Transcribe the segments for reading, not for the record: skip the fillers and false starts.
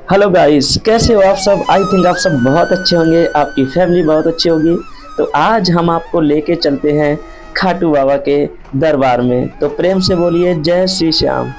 Hello guys, कैसे हो आप सब। आई थिंक आप सब बहुत अच्छे होंगे, आपकी फैमिली बहुत अच्छी होगी। तो आज हम आपको लेके चलते हैं खाटू बाबा के दरबार में। तो प्रेम से बोलिए जय श्री श्याम।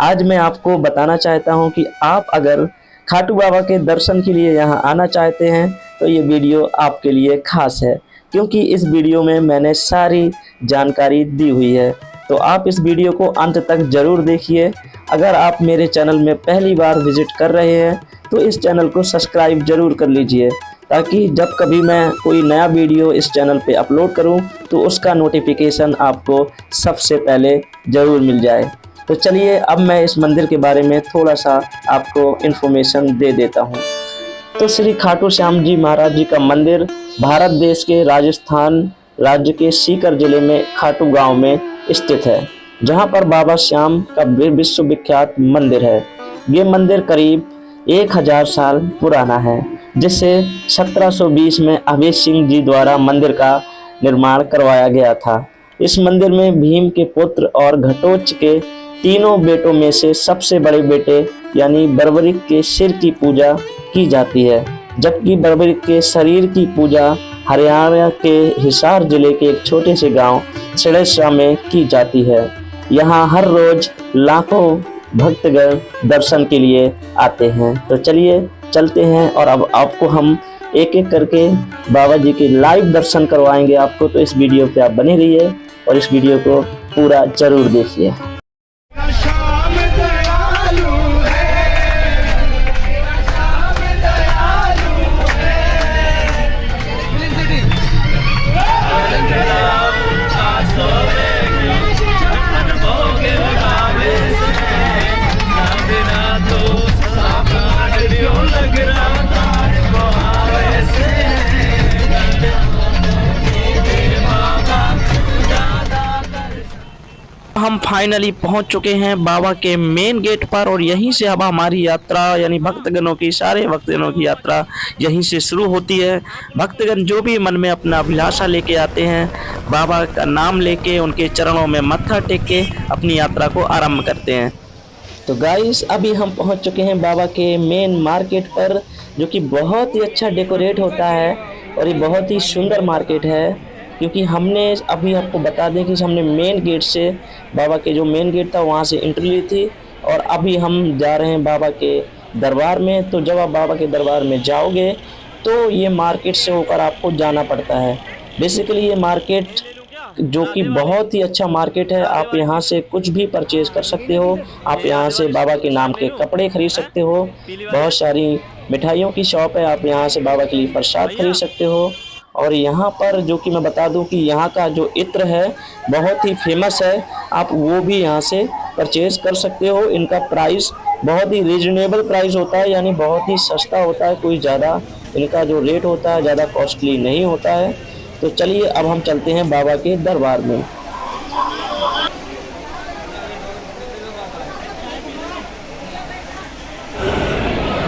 आज मैं आपको बताना चाहता हूं कि आप अगर खाटू बाबा के दर्शन के लिए यहां आना चाहते हैं तो ये वीडियो आपके लिए खास है, क्योंकि इस वीडियो में मैंने सारी जानकारी दी हुई है। तो आप इस वीडियो को अंत तक ज़रूर देखिए। अगर आप मेरे चैनल में पहली बार विजिट कर रहे हैं तो इस चैनल को सब्सक्राइब ज़रूर कर लीजिए, ताकि जब कभी मैं कोई नया वीडियो इस चैनल पे अपलोड करूं तो उसका नोटिफिकेशन आपको सबसे पहले ज़रूर मिल जाए। तो चलिए अब मैं इस मंदिर के बारे में थोड़ा सा आपको इन्फॉर्मेशन दे देता हूं। तो श्री खाटू श्याम जी महाराज जी का मंदिर भारत देश के राजस्थान राज्य के सीकर जिले में खाटू गांव में स्थित है, जहां पर बाबा श्याम का विश्व विख्यात मंदिर है। ये मंदिर करीब 1000 साल पुराना है, जिसे 1720 में अभय सिंह जी द्वारा मंदिर का निर्माण करवाया गया था। इस मंदिर में भीम के पुत्र और घटोत्कच के तीनों बेटों में से सबसे बड़े बेटे यानी बर्बरिक के सिर की पूजा की जाती है, जबकि बर्बरिक के शरीर की पूजा हरियाणा के हिसार जिले के एक छोटे से गांव सिड़ेसा में की जाती है। यहाँ हर रोज लाखों भक्तगण दर्शन के लिए आते हैं। तो चलिए चलते हैं और अब आपको हम एक एक करके बाबा जी के लाइव दर्शन करवाएंगे आपको। तो इस वीडियो पे आप बने रहिए और इस वीडियो को पूरा जरूर देखिए। हम फाइनली पहुंच चुके हैं बाबा के मेन गेट पर, और यहीं से अब हमारी यात्रा यानी भक्तगणों की सारे भक्तगणों की यात्रा यहीं से शुरू होती है। भक्तगण जो भी मन में अपना अभिलाषा लेके आते हैं, बाबा का नाम लेके उनके चरणों में मत्था टेक के अपनी यात्रा को आरंभ करते हैं। तो गाइस अभी हम पहुंच चुके हैं बाबा के मेन मार्केट पर, जो कि बहुत ही अच्छा डेकोरेट होता है और ये बहुत ही सुंदर मार्केट है। क्योंकि हमने अभी आपको बता दें कि हमने मेन गेट से बाबा के जो मेन गेट था वहाँ से एंट्री ली थी, और अभी हम जा रहे हैं बाबा के दरबार में। तो जब आप बाबा के दरबार में जाओगे तो ये मार्केट से होकर आपको जाना पड़ता है। बेसिकली ये मार्केट जो कि बहुत ही अच्छा मार्केट है, आप यहाँ से कुछ भी परचेज कर सकते हो। आप यहाँ से बाबा के नाम के कपड़े खरीद सकते हो, बहुत सारी मिठाइयों की शॉप है, आप यहाँ से बाबा के लिए प्रसाद खरीद सकते हो। और यहाँ पर जो कि मैं बता दूं कि यहाँ का जो इत्र है बहुत ही फेमस है, आप वो भी यहाँ से परचेज कर सकते हो। इनका प्राइस बहुत ही रीजनेबल प्राइस होता है, यानी बहुत ही सस्ता होता है, कोई ज़्यादा इनका जो रेट होता है ज़्यादा कॉस्टली नहीं होता है। तो चलिए अब हम चलते हैं बाबा के दरबार में।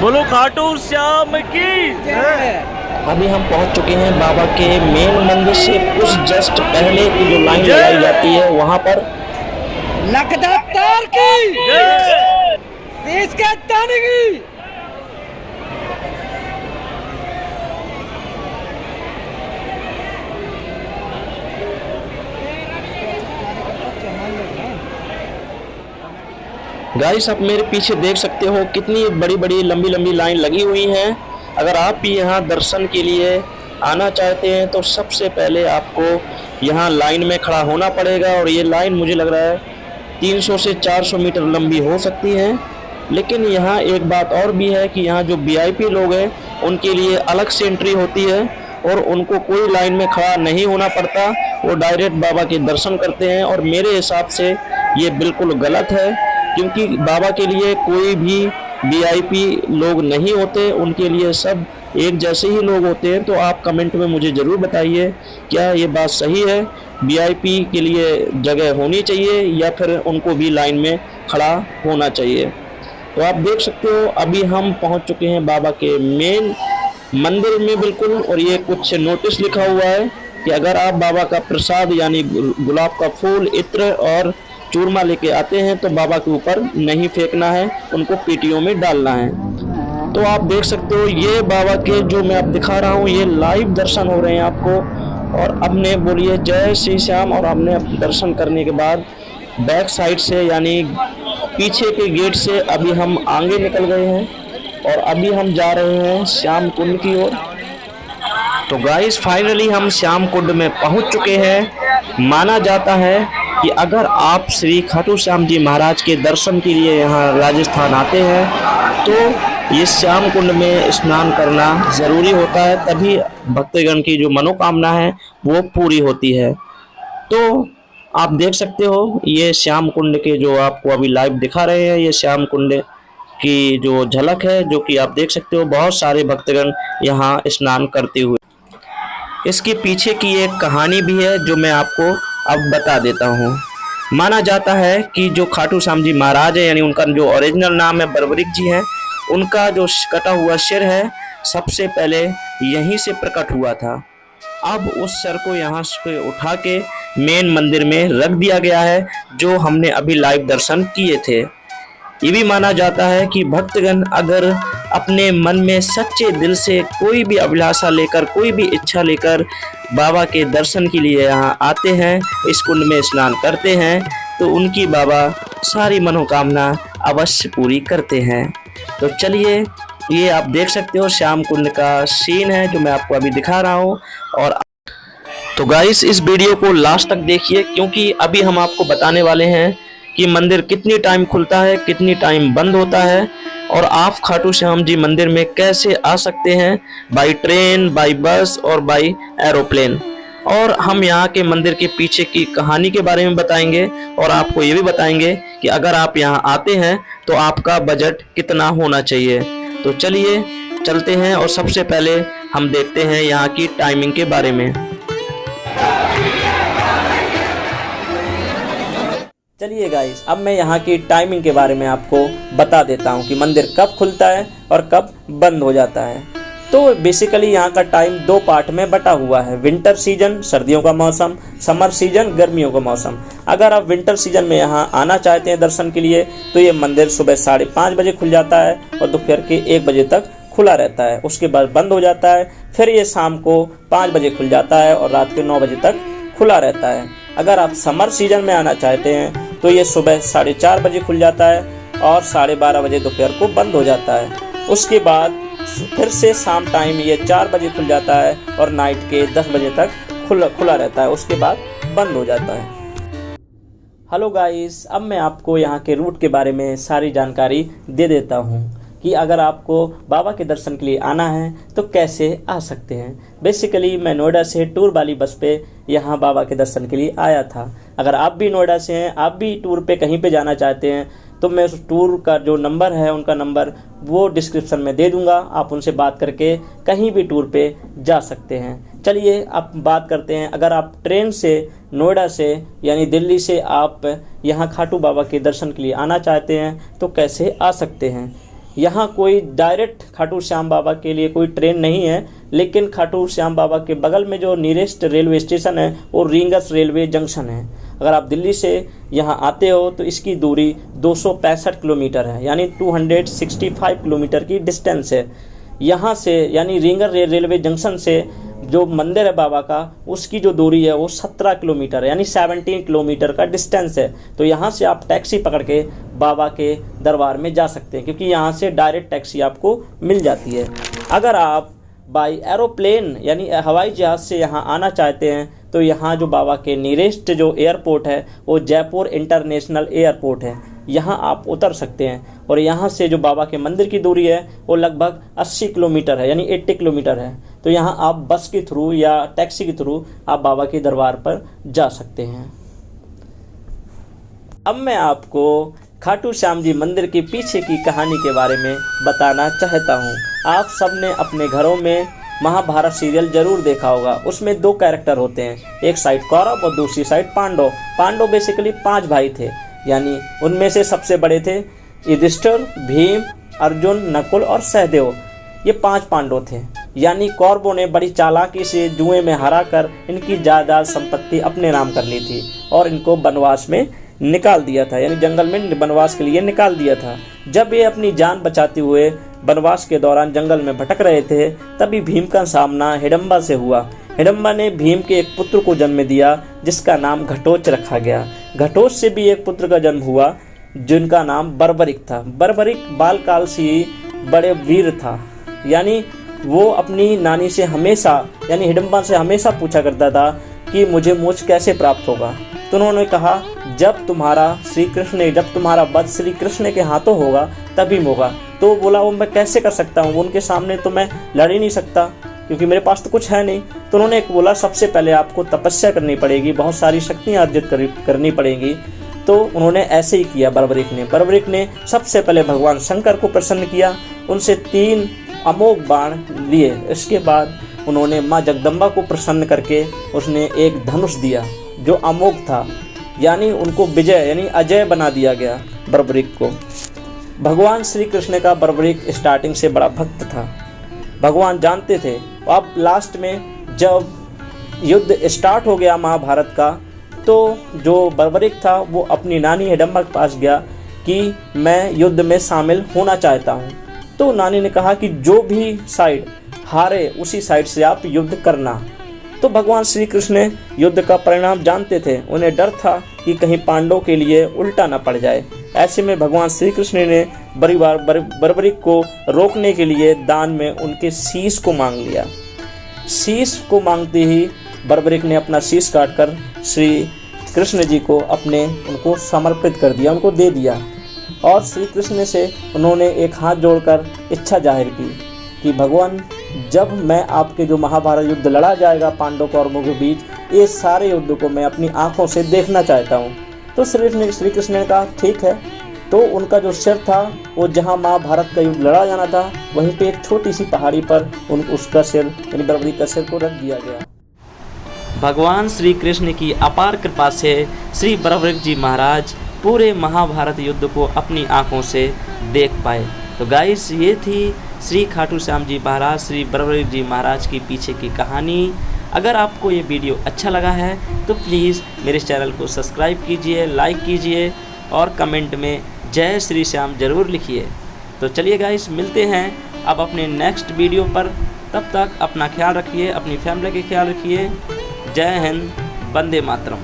बोलो खाटू श्याम की जय। अभी हम पहुंच चुके हैं बाबा के मेन मंदिर से कुछ जस्ट पहले की जो लाइन लगाई जाती है वहां पर। लखदातार की जय, देश के ताने की। गाइस आप मेरे पीछे देख सकते हो कितनी बड़ी बड़ी लंबी लंबी लाइन लगी हुई हैं। अगर आप भी यहाँ दर्शन के लिए आना चाहते हैं तो सबसे पहले आपको यहाँ लाइन में खड़ा होना पड़ेगा, और ये लाइन मुझे लग रहा है 300 से 400 मीटर लंबी हो सकती है। लेकिन यहाँ एक बात और भी है कि यहाँ जो वीआईपी लोग हैं उनके लिए अलग से एंट्री होती है, और उनको कोई लाइन में खड़ा नहीं होना पड़ता, वो डायरेक्ट बाबा के दर्शन करते हैं। और मेरे हिसाब से ये बिल्कुल गलत है, क्योंकि बाबा के लिए कोई भी वीआईपी लोग नहीं होते, उनके लिए सब एक जैसे ही लोग होते हैं। तो आप कमेंट में मुझे ज़रूर बताइए क्या ये बात सही है, वीआईपी के लिए जगह होनी चाहिए या फिर उनको भी लाइन में खड़ा होना चाहिए। तो आप देख सकते हो अभी हम पहुंच चुके हैं बाबा के मेन मंदिर में बिल्कुल, और ये कुछ नोटिस लिखा हुआ है कि अगर आप बाबा का प्रसाद यानी गुलाब का फूल, इत्र और चूरमा लेके आते हैं तो बाबा के ऊपर नहीं फेंकना है, उनको पीटियों में डालना है। तो आप देख सकते हो ये बाबा के जो मैं आप दिखा रहा हूँ ये लाइव दर्शन हो रहे हैं आपको। और हमने बोलिए जय श्री श्याम। और हमने दर्शन करने के बाद बैक साइड से यानी पीछे के गेट से अभी हम आगे निकल गए हैं और अभी हम जा रहे हैं श्याम कुंड की ओर। तो गाइस फाइनली हम श्याम कुंड में पहुंच चुके हैं। माना जाता है कि अगर आप श्री खाटू श्याम जी महाराज के दर्शन के लिए यहाँ राजस्थान आते हैं तो ये श्याम कुंड में स्नान करना ज़रूरी होता है, तभी भक्तगण की जो मनोकामना है वो पूरी होती है। तो आप देख सकते हो ये श्याम कुंड के जो आपको अभी लाइव दिखा रहे हैं, ये श्याम कुंड की जो झलक है जो कि आप देख सकते हो बहुत सारे भक्तगण यहाँ स्नान करते हुए। इसके पीछे की एक कहानी भी है जो मैं आपको अब बता देता हूँ। माना जाता है कि जो खाटू श्याम जी महाराज है यानी उनका जो ओरिजिनल नाम है बर्बरिक जी है, उनका जो कटा हुआ सिर है सबसे पहले यहीं से प्रकट हुआ था। अब उस सिर को यहाँ से उठा के मेन मंदिर में रख दिया गया है जो हमने अभी लाइव दर्शन किए थे। ये भी माना जाता है कि भक्तगण अगर अपने मन में सच्चे दिल से कोई भी अभिलाषा लेकर, कोई भी इच्छा लेकर बाबा के दर्शन के लिए यहाँ आते हैं, इस कुंड में स्नान करते हैं, तो उनकी बाबा सारी मनोकामना अवश्य पूरी करते हैं। तो चलिए ये आप देख सकते हो श्याम कुंड का सीन है जो मैं आपको अभी दिखा रहा हूँ। और तो गाइस इस वीडियो को लास्ट तक देखिए क्योंकि अभी हम आपको बताने वाले हैं कि मंदिर कितनी टाइम खुलता है, कितनी टाइम बंद होता है और आप खाटू श्याम जी मंदिर में कैसे आ सकते हैं, बाई ट्रेन, बाई बस और बाई एरोप्लेन। और हम यहाँ के मंदिर के पीछे की कहानी के बारे में बताएंगे और आपको ये भी बताएंगे कि अगर आप यहाँ आते हैं तो आपका बजट कितना होना चाहिए। तो चलिए चलते हैं और सबसे पहले हम देखते हैं यहाँ की टाइमिंग के बारे में। चलिए गाइस अब मैं यहाँ की टाइमिंग के बारे में आपको बता देता हूँ कि मंदिर कब खुलता है और कब बंद हो जाता है। तो बेसिकली यहाँ का टाइम दो पार्ट में बटा हुआ है, विंटर सीजन सर्दियों का मौसम, समर सीजन गर्मियों का मौसम। अगर आप विंटर सीजन में यहाँ आना चाहते हैं दर्शन के लिए तो ये मंदिर सुबह 5:30 बजे खुल जाता है और दोपहर के 1 बजे तक खुला रहता है, उसके बाद बंद हो जाता है। फिर ये शाम को 5 बजे खुल जाता है और रात के 9 बजे तक खुला रहता है। अगर आप समर सीजन में आना चाहते हैं तो ये सुबह 4:30 बजे खुल जाता है और 12:30 बजे दोपहर को बंद हो जाता है। उसके बाद फिर से शाम टाइम ये 4 बजे खुल जाता है और नाइट के 10 बजे तक खुला रहता है, उसके बाद बंद हो जाता है। हेलो गाइस, अब मैं आपको यहाँ के रूट के बारे में सारी जानकारी दे देता हूँ कि अगर आपको बाबा के दर्शन के लिए आना है तो कैसे आ सकते हैं। बेसिकली मैं नोएडा से टूर वाली बस पे यहाँ बाबा के दर्शन के लिए आया था। अगर आप भी नोएडा से हैं, आप भी टूर पे कहीं पे जाना चाहते हैं तो मैं उस टूर का जो नंबर है उनका नंबर वो डिस्क्रिप्शन में दे दूंगा, आप उनसे बात करके कहीं भी टूर पे जा सकते हैं। चलिए अब बात करते हैं, अगर आप ट्रेन से नोएडा से यानी दिल्ली से आप यहाँ खाटू बाबा के दर्शन के लिए आना चाहते हैं तो कैसे आ सकते हैं। यहाँ कोई डायरेक्ट खाटू श्याम बाबा के लिए कोई ट्रेन नहीं है, लेकिन खाटू श्याम बाबा के बगल में जो नियरेस्ट रेलवे स्टेशन है वो रींगस रेलवे जंक्शन है। अगर आप दिल्ली से यहाँ आते हो तो इसकी दूरी 265 किलोमीटर है, यानी 265 किलोमीटर की डिस्टेंस है। यहाँ से यानी रींगस रेलवे जंक्शन से जो मंदिर है बाबा का उसकी जो दूरी है वो 17 किलोमीटर है, यानी 17 किलोमीटर का डिस्टेंस है। तो यहाँ से आप टैक्सी पकड़ के बाबा के दरबार में जा सकते हैं क्योंकि यहाँ से डायरेक्ट टैक्सी आपको मिल जाती है। अगर आप बाई एरोप्लेन यानी हवाई जहाज़ से यहाँ आना चाहते हैं तो यहाँ जो बाबा के नियरेस्ट जो एयरपोर्ट है वो जयपुर इंटरनेशनल एयरपोर्ट है, यहाँ आप उतर सकते हैं। और यहाँ से जो बाबा के मंदिर की दूरी है वो लगभग 80 किलोमीटर है, यानी 80 किलोमीटर है। तो यहाँ आप बस के थ्रू या टैक्सी के थ्रू आप बाबा के दरबार पर जा सकते हैं। अब मैं आपको खाटू श्याम जी मंदिर के पीछे की कहानी के बारे में बताना चाहता हूँ। आप सबने अपने घरों में महाभारत सीरियल जरूर देखा होगा, उसमें 2 कैरेक्टर होते हैं, एक साइड कौरव और दूसरी साइड पांडव। पांडव बेसिकली 5 भाई थे, यानी उनमें से सबसे बड़े थे युधिष्ठिर, भीम, अर्जुन, नकुल और सहदेव। ये 5 पांडव थे। यानी कौरवों ने बड़ी चालाकी से जुए में हराकर इनकी जायदाद संपत्ति अपने नाम कर ली थी और इनको वनवास में निकाल दिया था, यानी जंगल में वनवास के लिए निकाल दिया था। जब ये अपनी जान बचाते हुए वनवास के दौरान जंगल में भटक रहे थे, तभी भीम का सामना हिडम्बा से हुआ। हिडम्बा ने भीम के एक पुत्र को जन्म दिया जिसका नाम घटोच रखा गया। घटोच से भी एक पुत्र का जन्म हुआ जिनका नाम बर्बरिक था। बर्बरिक बालकाल से ही बड़े वीर था, यानी वो अपनी नानी से हमेशा यानी हिडम्बा से हमेशा पूछा करता था कि मुझे मोक्ष कैसे प्राप्त होगा। तो उन्होंने कहा जब तुम्हारा वध श्री कृष्ण के हाथों होगा तभी होगा। तो बोला वो मैं कैसे कर सकता हूँ, उनके सामने तो मैं लड़ ही नहीं सकता क्योंकि मेरे पास तो कुछ है नहीं। तो उन्होंने बोला सबसे पहले आपको तपस्या करनी पड़ेगी, बहुत सारी शक्तियाँ अर्जित करनी पड़ेंगी। तो उन्होंने ऐसे ही किया। बर्बरिक ने सबसे पहले भगवान शंकर को प्रसन्न किया, उनसे 3 अमोघ बाण लिए। इसके बाद उन्होंने माँ जगदम्बा को प्रसन्न करके उसने एक धनुष दिया जो अमोघ था, यानी उनको विजय यानी अजय बना दिया गया बर्बरिक को। भगवान श्री कृष्ण का बर्बरिक स्टार्टिंग से बड़ा भक्त था, भगवान जानते थे। अब लास्ट में जब युद्ध स्टार्ट हो गया महाभारत का, तो जो बर्बरिक था वो अपनी नानी हिडम्बा के पास गया कि मैं युद्ध में शामिल होना चाहता हूँ। तो नानी ने कहा कि जो भी साइड हारे उसी साइड से आप युद्ध करना। तो भगवान श्री कृष्ण युद्ध का परिणाम जानते थे, उन्हें डर था कि कहीं पांडवों के लिए उल्टा न पड़ जाए। ऐसे में भगवान श्री कृष्ण ने बर्बरिक को रोकने के लिए दान में उनके शीश को मांग लिया। शीश को मांगते ही बर्बरिक ने अपना शीश काटकर श्री कृष्ण जी को उनको समर्पित कर दिया, उनको दे दिया। और श्री कृष्ण से उन्होंने एक हाथ जोड़कर इच्छा जाहिर की कि भगवान जब मैं आपके जो महाभारत युद्ध लड़ा जाएगा पांडव कौरवों के बीच, ये सारे युद्ध को मैं अपनी आंखों से देखना चाहता हूँ। तो श्री कृष्ण ने कहा ठीक है। तो उनका जो सिर था वो जहाँ महाभारत का युद्ध लड़ा जाना था वहीं पे एक छोटी सी पहाड़ी पर उसका सिर यानी बर्बरिक का सिर को रख दिया गया। भगवान श्री कृष्ण की अपार कृपा से श्री बर्बरिक जी महाराज पूरे महाभारत युद्ध को अपनी आंखों से देख पाए। तो गाइस ये थी श्री खाटू श्याम जी महाराज श्री बर्बरिक जी महाराज की पीछे की कहानी। अगर आपको ये वीडियो अच्छा लगा है तो प्लीज़ मेरे चैनल को सब्सक्राइब कीजिए, लाइक कीजिए और कमेंट में जय श्री श्याम ज़रूर लिखिए। तो चलिए गाइस मिलते हैं अब अपने नेक्स्ट वीडियो पर। तब तक अपना ख्याल रखिए, अपनी फैमिली का ख्याल रखिए। जय हिंद, वंदे मातरम।